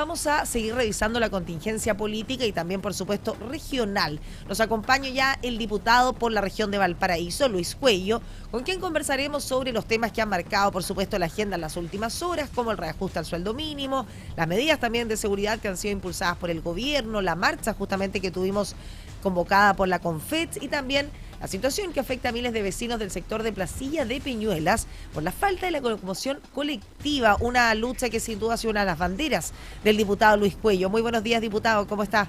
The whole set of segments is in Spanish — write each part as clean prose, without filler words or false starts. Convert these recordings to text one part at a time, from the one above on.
vamos a seguir revisando la contingencia política y también, por supuesto, regional. Nos acompaña ya el diputado por la región de Valparaíso, Luis Cuello, con quien conversaremos sobre los temas que han marcado, por supuesto, la agenda en las últimas horas, como el reajuste al sueldo mínimo, las medidas también de seguridad que han sido impulsadas por el gobierno, la marcha justamente que tuvimos convocada por la CONFETS y también la situación que afecta a miles de vecinos del sector de Placilla de Peñuelas por la falta de la locomoción colectiva, una lucha que sin duda ha sido una de las banderas del diputado Luis Cuello. Muy buenos días, diputado, ¿cómo está?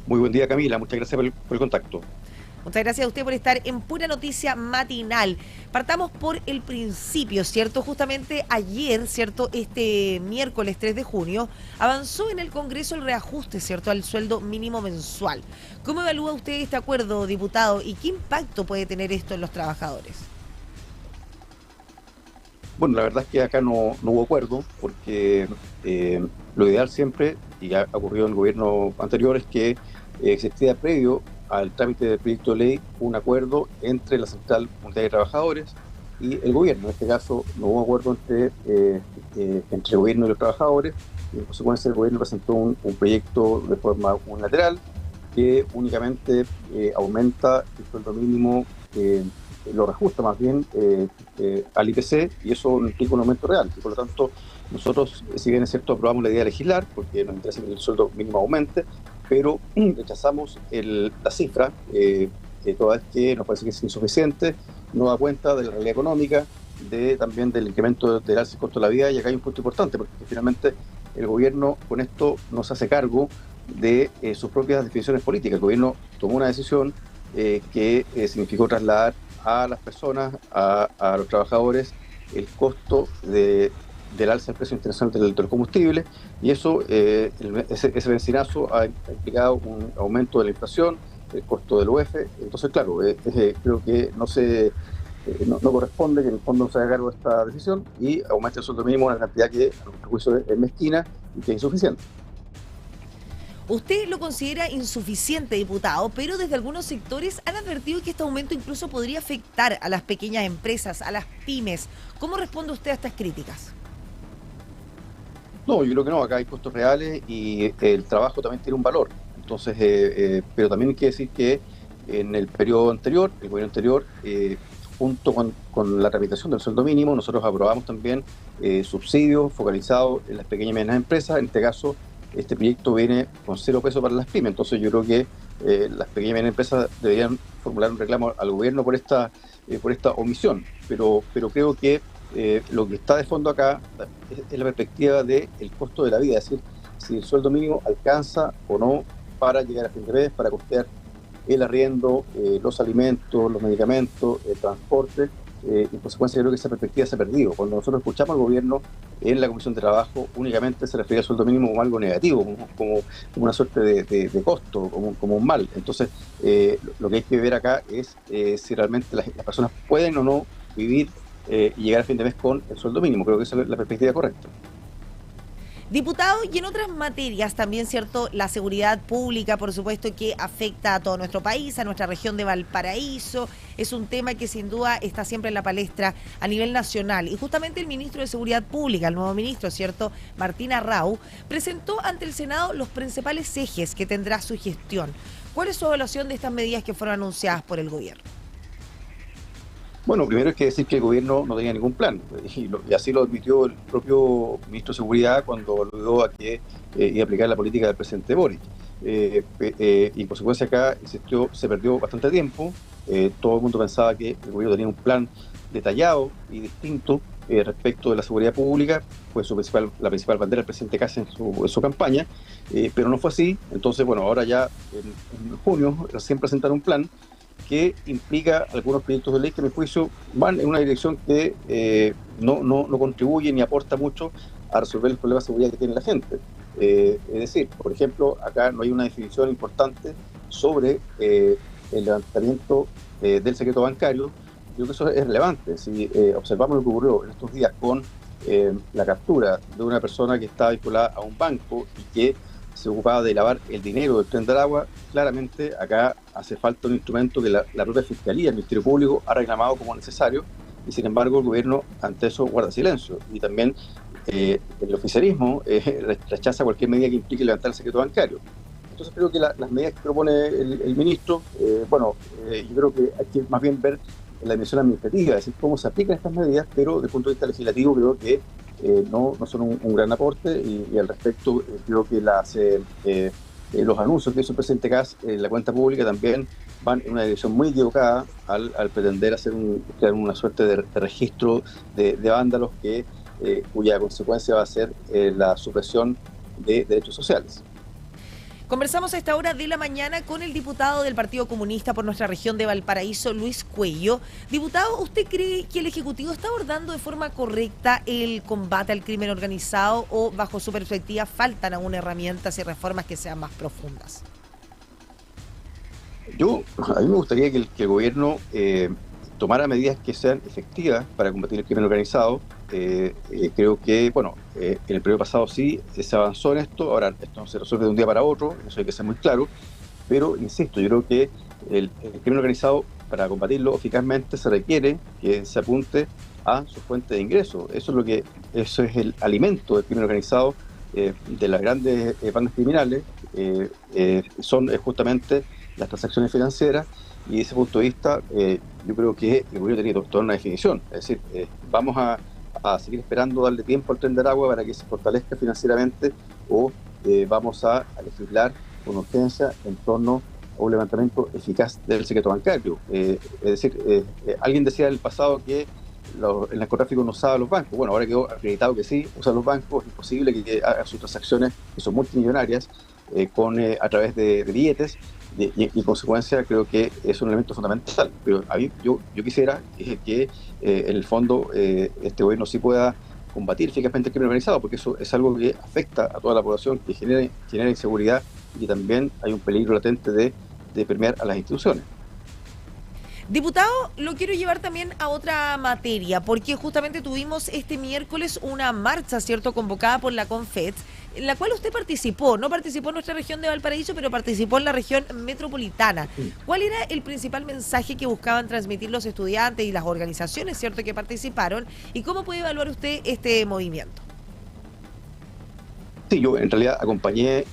Muy buen día, Camila, muchas gracias por el contacto. Muchas gracias a usted por estar en Pura Noticia Matinal. Partamos por el principio, ¿cierto? Justamente ayer, ¿cierto? Este miércoles 3 de junio, avanzó en el Congreso el reajuste, ¿cierto?, al sueldo mínimo mensual. ¿Cómo evalúa usted este acuerdo, diputado, y qué impacto puede tener esto en los trabajadores? Bueno, la verdad es que acá no hubo acuerdo, porque lo ideal siempre, y ha ocurrido en el gobierno anterior, es que existía previo al trámite del proyecto de ley un acuerdo entre la Central Unitaria de Trabajadores y el gobierno. En este caso no hubo acuerdo entre el gobierno y los trabajadores, y en consecuencia el gobierno presentó un proyecto de forma unilateral que únicamente aumenta el sueldo mínimo, lo reajusta más bien al IPC, y eso no implica un aumento real. Y por lo tanto, nosotros, si bien es cierto, aprobamos la idea de legislar, porque nos interesa que el sueldo mínimo aumente, pero rechazamos la cifra, toda vez que nos parece que es insuficiente, no da cuenta de la realidad económica, también del incremento del alza del costo de la vida, y acá hay un punto importante, porque finalmente el gobierno con esto no se hace cargo de sus propias definiciones políticas. El gobierno tomó una decisión que significó trasladar a las personas, a los trabajadores, el costo del alza del precio internacional del combustible, y eso, ese bencinazo ha implicado un aumento de la inflación, el costo del UF. Entonces, claro, creo que no corresponde que en el fondo se haga cargo de esta decisión y aumente el sueldo mínimo una cantidad que a nuestro juicio es mezquina y que es insuficiente. Usted lo considera insuficiente, diputado, pero desde algunos sectores han advertido que este aumento incluso podría afectar a las pequeñas empresas, a las pymes. ¿Cómo responde usted a estas críticas? No, yo creo que no. Acá hay costos reales y el trabajo también tiene un valor. Entonces, pero también hay que decir que en el periodo anterior, el gobierno anterior, junto con la tramitación del sueldo mínimo, nosotros aprobamos también subsidios focalizados en las pequeñas y medianas empresas. En este caso, este proyecto viene con 0 pesos para las pymes. Entonces, yo creo que las pequeñas y medianas empresas deberían formular un reclamo al gobierno por esta omisión. Pero creo que lo que está de fondo acá es la perspectiva del costo de la vida, es decir, si el sueldo mínimo alcanza o no para llegar a fin de mes, para costear el arriendo, los alimentos, los medicamentos, el transporte. En consecuencia, yo creo que esa perspectiva se ha perdido. Cuando nosotros escuchamos al gobierno en la Comisión de Trabajo, únicamente se refería al sueldo mínimo como algo negativo, como una suerte de costo, como un mal. Entonces, lo que hay que ver acá es si realmente las personas pueden o no vivir y llegar a fin de mes con el sueldo mínimo. Creo que esa es la perspectiva correcta. Diputado, y en otras materias también, ¿cierto? La seguridad pública, por supuesto, que afecta a todo nuestro país, a nuestra región de Valparaíso. Es un tema que sin duda está siempre en la palestra a nivel nacional. Y justamente el ministro de Seguridad Pública, el nuevo ministro, ¿cierto?, Martín Arrau, presentó ante el Senado los principales ejes que tendrá su gestión. ¿Cuál es su evaluación de estas medidas que fueron anunciadas por el gobierno? Bueno, primero hay que decir que el gobierno no tenía ningún plan, y así lo admitió el propio ministro de Seguridad cuando aludó a que iba a aplicar la política del presidente Boric. Y en consecuencia acá se perdió bastante tiempo. Todo el mundo pensaba que el gobierno tenía un plan detallado y distinto respecto de la seguridad pública. Fue la principal bandera del presidente Kast en su campaña, pero no fue así. Entonces, bueno, ahora ya en junio recién presentaron un plan que implica algunos proyectos de ley que, a mi juicio, van en una dirección que no contribuye ni aporta mucho a resolver el problema de seguridad que tiene la gente. Es decir, por ejemplo, acá no hay una definición importante sobre el levantamiento del secreto bancario. Yo creo que eso es relevante. Si observamos lo que ocurrió en estos días con la captura de una persona que estaba vinculada a un banco y que se ocupaba de lavar el dinero del Tren de Aragua, claramente acá hace falta un instrumento que la propia Fiscalía, el Ministerio Público, ha reclamado como necesario, y sin embargo el gobierno ante eso guarda silencio. Y también el oficialismo rechaza cualquier medida que implique levantar el secreto bancario. Entonces creo que las medidas que propone el ministro, yo creo que hay que más bien ver la dimensión administrativa, es decir, cómo se aplican estas medidas, pero desde el punto de vista legislativo creo que no son un gran aporte y al respecto creo que los anuncios que hizo el presidente Kast en la cuenta pública también van en una dirección muy equivocada al pretender crear una suerte de registro de vándalos cuya consecuencia va a ser la supresión de derechos sociales. Conversamos a esta hora de la mañana con el diputado del Partido Comunista por nuestra región de Valparaíso, Luis Cuello. Diputado, ¿usted cree que el Ejecutivo está abordando de forma correcta el combate al crimen organizado o, bajo su perspectiva, faltan aún herramientas y reformas que sean más profundas? A mí me gustaría que el gobierno tomara medidas que sean efectivas para combatir el crimen organizado. Creo que, en el periodo pasado sí se avanzó en esto, ahora esto no se resuelve de un día para otro, eso hay que ser muy claro, pero insisto, yo creo que el crimen organizado, para combatirlo eficazmente, se requiere que se apunte a su fuente de ingreso. Eso es el alimento del crimen organizado, de las grandes bandas criminales, son justamente las transacciones financieras, y desde ese punto de vista yo creo que el gobierno tiene que tomar una definición, es decir, vamos a seguir esperando darle tiempo al Tren de Aragua para que se fortalezca financieramente o vamos a legislar con urgencia en torno a un levantamiento eficaz del secreto bancario. Es decir, alguien decía en el pasado que el narcotráfico no usaba los bancos. Bueno, ahora quedó acreditado que sí, usa los bancos. Es imposible que haga sus transacciones, que son multimillonarias, a través de billetes, y en consecuencia creo que es un elemento fundamental. Pero a mí, yo quisiera que en el fondo este gobierno sí pueda combatir eficazmente el crimen organizado, porque eso es algo que afecta a toda la población, que genera inseguridad, y también hay un peligro latente de permear a las instituciones. Diputado, lo quiero llevar también a otra materia, porque justamente tuvimos este miércoles una marcha, ¿cierto?, convocada por la CONFET, en la cual usted participó. No participó en nuestra región de Valparaíso, pero participó en la región metropolitana. ¿Cuál era el principal mensaje que buscaban transmitir los estudiantes y las organizaciones, ¿cierto?, que participaron? ¿Y cómo puede evaluar usted este movimiento? Sí, yo en realidad acompañé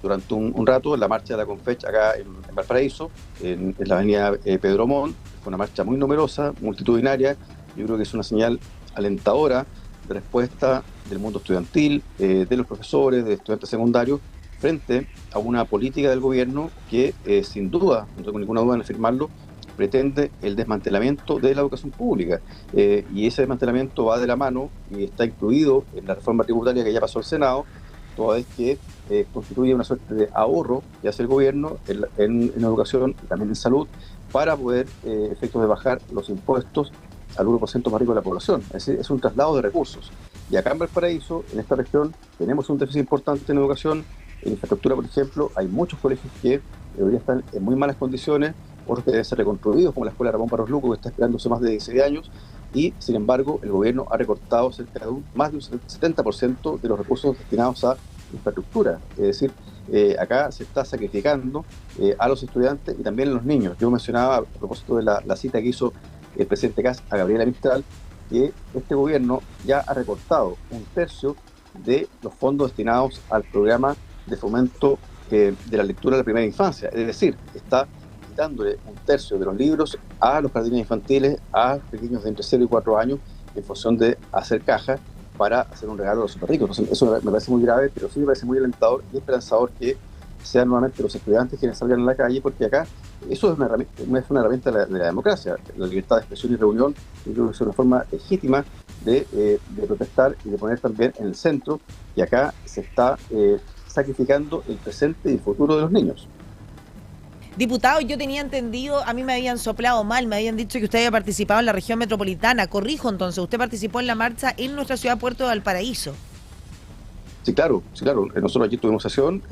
durante un rato la marcha de la CONFET acá en Valparaíso, en la avenida Pedro Montt. Fue una marcha muy numerosa, multitudinaria. Yo creo que es una señal alentadora de respuesta del mundo estudiantil, de los profesores, de estudiantes secundarios, frente a una política del gobierno que sin duda, no tengo ninguna duda en afirmarlo, pretende el desmantelamiento de la educación pública. Y ese desmantelamiento va de la mano y está incluido en la reforma tributaria que ya pasó al Senado, toda vez que constituye una suerte de ahorro que hace el gobierno en educación y también en salud, para poder, efectos de bajar los impuestos al 1% más rico de la población. Es decir, es un traslado de recursos. Y acá en Valparaíso, en esta región, tenemos un déficit importante en educación. En infraestructura, por ejemplo, hay muchos colegios que deberían estar en muy malas condiciones, otros que deben ser reconstruidos, como la Escuela Ramón Barros Luco, que está esperándose más de 16 años, y sin embargo el gobierno ha recortado más de un 70% de los recursos destinados a infraestructura. Es decir, acá se está sacrificando a los estudiantes y también a los niños. Yo mencionaba, a propósito de la cita que hizo el presidente Kast a Gabriela Mistral, que este gobierno ya ha recortado un tercio de los fondos destinados al programa de fomento de la lectura de la primera infancia. Es decir, está quitándole un tercio de los libros a los jardines infantiles, a pequeños de entre 0 y 4 años, en función de hacer caja para hacer un regalo a los superricos. Entonces, eso me parece muy grave, pero sí me parece muy alentador y esperanzador que sean nuevamente los estudiantes quienes salgan a la calle, porque acá eso es una herramienta de la democracia, la libertad de expresión y reunión. Yo creo que es una forma legítima de protestar y de poner también en el centro, y acá se está sacrificando el presente y el futuro de los niños. Diputado, yo tenía entendido, a mí me habían soplado mal, me habían dicho que usted había participado en la región metropolitana. Corrijo entonces, usted participó en la marcha en nuestra ciudad Puerto de Valparaíso. Sí, claro. Nosotros aquí tuvimos sesión,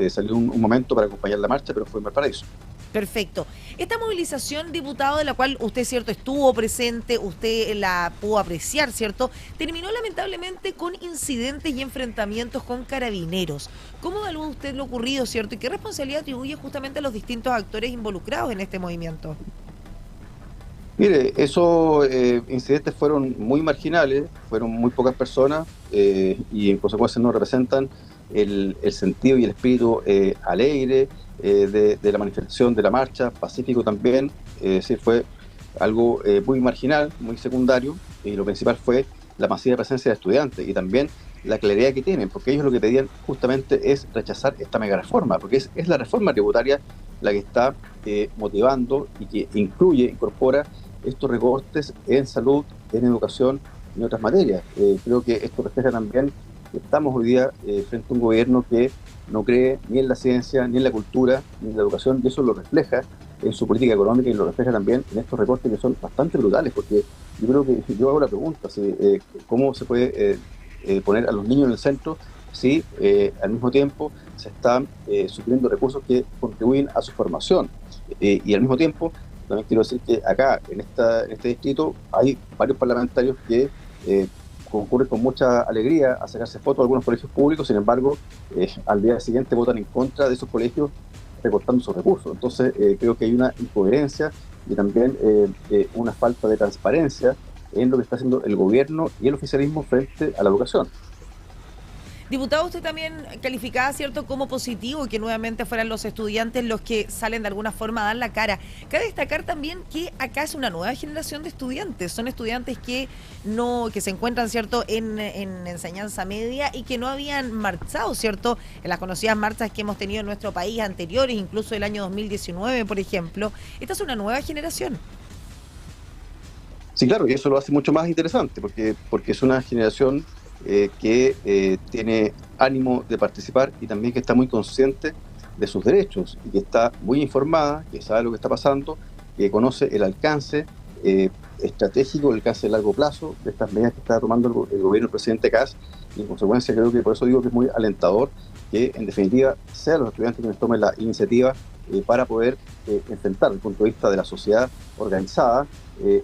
salió un momento para acompañar la marcha, pero fue en Valparaíso. Perfecto. Esta movilización, diputado, de la cual usted, cierto, estuvo presente, usted la pudo apreciar, cierto, terminó lamentablemente con incidentes y enfrentamientos con carabineros. ¿Cómo evalúa usted lo ocurrido, cierto, y qué responsabilidad atribuye justamente a los distintos actores involucrados en este movimiento? Mire, esos incidentes fueron muy marginales, fueron muy pocas personas y en consecuencia no representan el sentido y el espíritu alegre de la manifestación, de la marcha, pacífico también. Sí, fue algo muy marginal, muy secundario, y lo principal fue la masiva presencia de estudiantes y también la claridad que tienen, porque ellos lo que pedían justamente es rechazar esta mega reforma, porque es la reforma tributaria la que está motivando y que incorpora estos recortes en salud, en educación y en otras materias. Creo que esto refleja también que estamos hoy día frente a un gobierno que no cree ni en la ciencia, ni en la cultura, ni en la educación, y eso lo refleja en su política económica y lo refleja también en estos recortes que son bastante brutales, porque yo creo que, yo hago la pregunta, si, ¿cómo se puede poner a los niños en el centro si al mismo tiempo se están suprimiendo recursos que contribuyen a su formación? Y al mismo tiempo, también quiero decir que acá, en este distrito, hay varios parlamentarios que concurren con mucha alegría a sacarse fotos de algunos colegios públicos, sin embargo, al día siguiente votan en contra de esos colegios recortando sus recursos. Entonces, creo que hay una incoherencia y también una falta de transparencia en lo que está haciendo el gobierno y el oficialismo frente a la educación. Diputado, usted también calificaba, ¿cierto?, como positivo que nuevamente fueran los estudiantes los que salen de alguna forma a dar la cara. Cabe destacar también que acá es una nueva generación de estudiantes. Son estudiantes que se encuentran, ¿cierto?, en enseñanza media y que no habían marchado, ¿cierto?, en las conocidas marchas que hemos tenido en nuestro país anteriores, incluso el año 2019, por ejemplo. Esta es una nueva generación. Sí, claro, y eso lo hace mucho más interesante, porque es una generación que tiene ánimo de participar y también que está muy consciente de sus derechos y que está muy informada, que sabe lo que está pasando, que conoce el alcance estratégico, el alcance de largo plazo de estas medidas que está tomando el gobierno del presidente Kast, y en consecuencia creo que por eso digo que es muy alentador que en definitiva sean los estudiantes quienes tomen la iniciativa para poder enfrentar desde el punto de vista de la sociedad organizada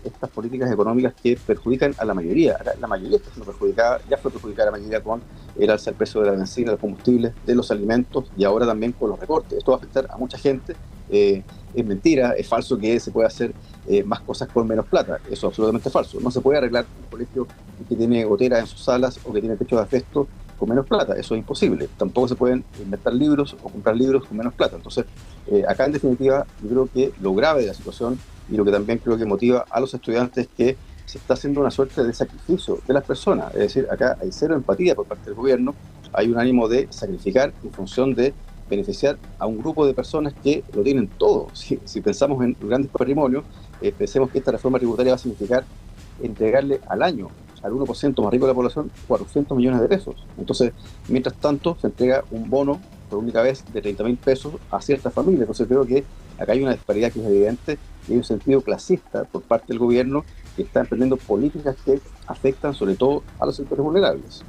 estas políticas económicas que perjudican a la mayoría. La mayoría está siendo perjudicada, ya fue perjudicada la mayoría con el alza del precio de la benzina, de los combustibles, de los alimentos y ahora también con los recortes. Esto va a afectar a mucha gente. Es mentira, es falso que se pueda hacer más cosas con menos plata. Eso es absolutamente falso. No se puede arreglar un colegio que tiene goteras en sus salas o que tiene techo de asbesto con menos plata. Eso es imposible. Tampoco se pueden inventar libros o comprar libros con menos plata. Entonces, acá en definitiva, yo creo que lo grave de la situación y lo que también creo que motiva a los estudiantes es que se está haciendo una suerte de sacrificio de las personas. Es decir, acá hay cero empatía por parte del gobierno, hay un ánimo de sacrificar en función de beneficiar a un grupo de personas que lo tienen todo. Si pensamos en grandes patrimonios, pensemos que esta reforma tributaria va a significar entregarle al año al 1% más rico de la población 400 millones de pesos. Entonces, mientras tanto, se entrega un bono por única vez de 30.000 pesos a ciertas familias. Entonces, creo que acá hay una disparidad que es evidente y hay un sentido clasista por parte del gobierno que está emprendiendo políticas que afectan sobre todo a los sectores vulnerables.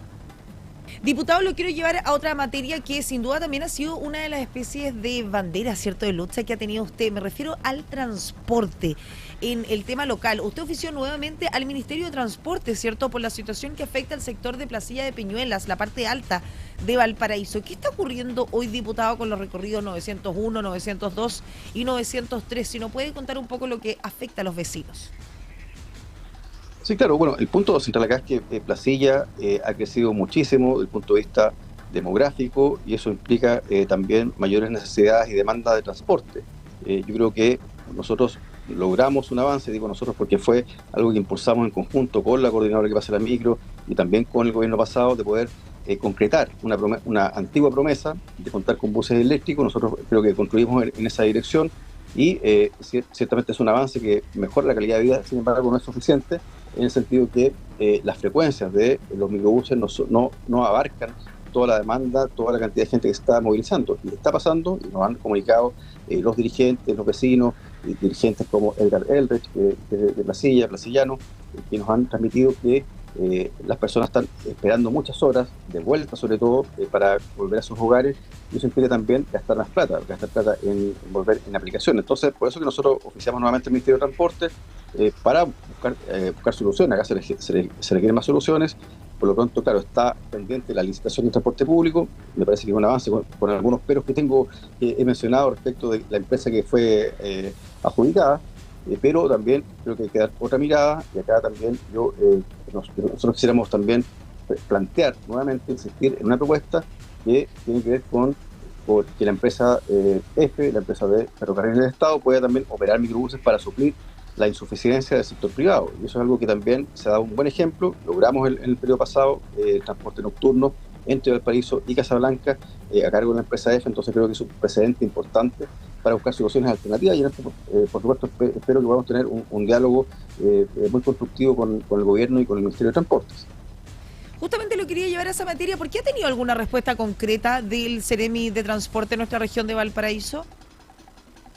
Diputado, lo quiero llevar a otra materia que sin duda también ha sido una de las especies de bandera, ¿cierto?, de lucha que ha tenido usted. Me refiero al transporte. En el tema local, usted ofició nuevamente al Ministerio de Transporte, ¿cierto?, por la situación que afecta al sector de Placilla de Peñuelas, la parte alta de Valparaíso. ¿Qué está ocurriendo hoy, diputado, con los recorridos 901, 902 y 903? Si nos puede contar un poco lo que afecta a los vecinos. Sí, claro, bueno, el punto central acá es que Placilla ha crecido muchísimo desde el punto de vista demográfico y eso implica también mayores necesidades y demandas de transporte. Yo creo que nosotros logramos un avance, digo nosotros porque fue algo que impulsamos en conjunto con la coordinadora que pasa la micro y también con el gobierno pasado de poder concretar una antigua promesa de contar con buses eléctricos. Nosotros creo que construimos en esa dirección y ciertamente es un avance que mejora la calidad de vida, sin embargo no es suficiente en el sentido que las frecuencias de los microbuses no abarcan toda la demanda, toda la cantidad de gente que se está movilizando. Y está pasando, y nos han comunicado los dirigentes, los vecinos, dirigentes como Edgar Elrich, de Placilla, placillano, que nos han transmitido que las personas están esperando muchas horas, de vuelta sobre todo, para volver a sus hogares, y eso implica también gastar plata en volver en aplicaciones. Entonces, por eso que nosotros oficiamos nuevamente el Ministerio de Transporte para buscar soluciones. Acá se requieren más soluciones. Por lo pronto, claro, está pendiente la licitación del transporte público. Me parece que es un avance con algunos peros que he mencionado respecto de la empresa que fue adjudicada. pero también creo que hay que dar otra mirada, y acá también nosotros quisiéramos también plantear nuevamente, insistir en una propuesta que tiene que ver con que la empresa EFE, la empresa de ferrocarriles del Estado, pueda también operar microbuses para suplir la insuficiencia del sector privado. Y eso es algo que también se ha dado un buen ejemplo. Logramos en el periodo pasado el transporte nocturno entre Valparaíso y Casablanca a cargo de la empresa EFE, entonces creo que es un precedente importante para buscar soluciones alternativas y en esto, por supuesto, espero que podamos tener un diálogo muy constructivo con el gobierno y con el Ministerio de Transportes. Justamente lo quería llevar a esa materia. ¿Por qué ha tenido alguna respuesta concreta del Ceremi de Transporte en nuestra región de Valparaíso?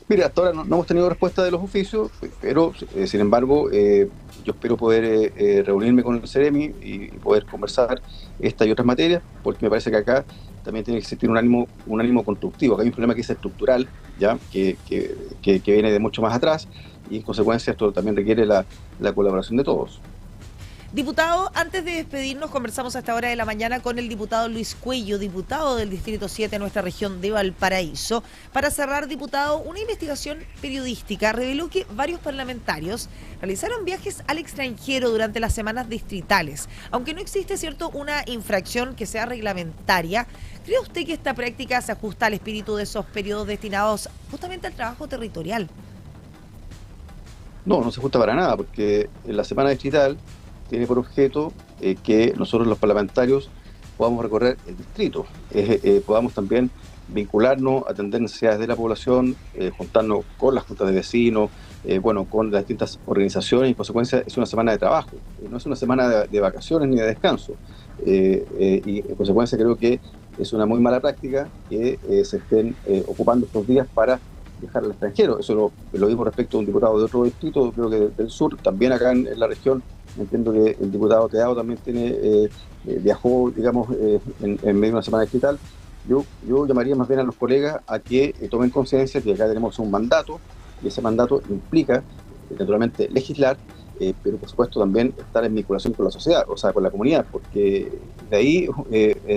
Mira, hasta ahora no hemos tenido respuesta de los oficios, pero sin embargo yo espero poder reunirme con el Ceremi y poder conversar esta y otras materias, porque me parece que acá también tiene que existir un ánimo constructivo. Acá hay un problema que es estructural, ¿ya? Que viene de mucho más atrás, y en consecuencia esto también requiere la colaboración de todos. Diputado, antes de despedirnos, conversamos a esta hora de la mañana con el diputado Luis Cuello, diputado del Distrito 7 de nuestra región de Valparaíso. Para cerrar, diputado, una investigación periodística reveló que varios parlamentarios realizaron viajes al extranjero durante las semanas distritales. Aunque no existe, cierto, una infracción que sea reglamentaria, ¿cree usted que esta práctica se ajusta al espíritu de esos periodos destinados justamente al trabajo territorial? No se ajusta para nada, porque en la semana distrital tiene por objeto que nosotros los parlamentarios podamos recorrer el distrito, podamos también vincularnos, atender necesidades de la población, juntarnos con las juntas de vecinos, con las distintas organizaciones, y en consecuencia es una semana de trabajo, no es una semana de vacaciones ni de descanso, y en consecuencia creo que es una muy mala práctica que se estén ocupando estos días para viajar al extranjero. Eso lo digo respecto a un diputado de otro distrito, creo que del sur, también acá en la región. Entiendo que el diputado Teado también viajó, digamos, en medio de una semana distrital. Yo llamaría más bien a los colegas a que tomen conciencia que acá tenemos un mandato, y ese mandato implica, naturalmente, legislar, pero por supuesto también estar en vinculación con la sociedad, o sea, con la comunidad, porque de ahí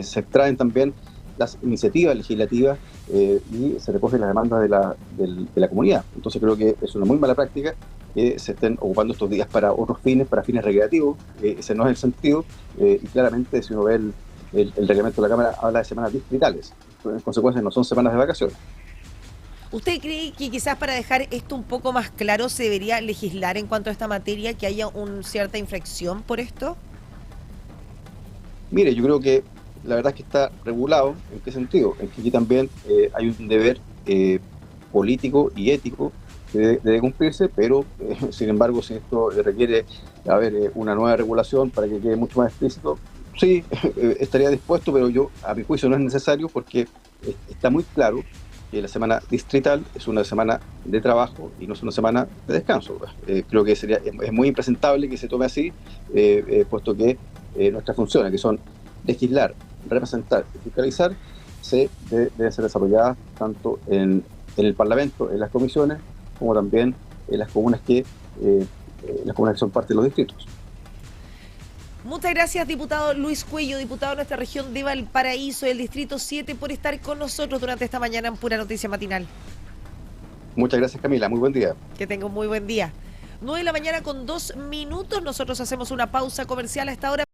se extraen también las iniciativas legislativas y se recogen las demandas de la comunidad. Entonces creo que es una muy mala práctica que se estén ocupando estos días para otros fines, para fines recreativos. Ese no es el sentido, y claramente si uno ve el reglamento de la Cámara habla de semanas distritales, en consecuencia no son semanas de vacaciones. ¿Usted cree que quizás para dejar esto un poco más claro se debería legislar en cuanto a esta materia, que haya una cierta infracción por esto? Mire, yo creo que la verdad es que está regulado. ¿En qué sentido? En que aquí también hay un deber político y ético que debe cumplirse, pero sin embargo, si esto requiere una nueva regulación para que quede mucho más explícito, sí, estaría dispuesto, pero yo, a mi juicio, no es necesario, porque está muy claro que la semana distrital es una semana de trabajo y no es una semana de descanso. Creo que es muy impresentable que se tome así, puesto que nuestras funciones, que son legislar, representar y fiscalizar, deben ser desarrolladas tanto en el Parlamento, en las comisiones, como también en las comunas que son parte de los distritos. Muchas gracias, diputado Luis Cuello, diputado de nuestra región de Valparaíso, del Distrito 7, por estar con nosotros durante esta mañana en Pura Noticia Matinal. Muchas gracias, Camila. Muy buen día. Que tenga un muy buen día. 9 de la mañana con 2 minutos. Nosotros hacemos una pausa comercial a esta hora.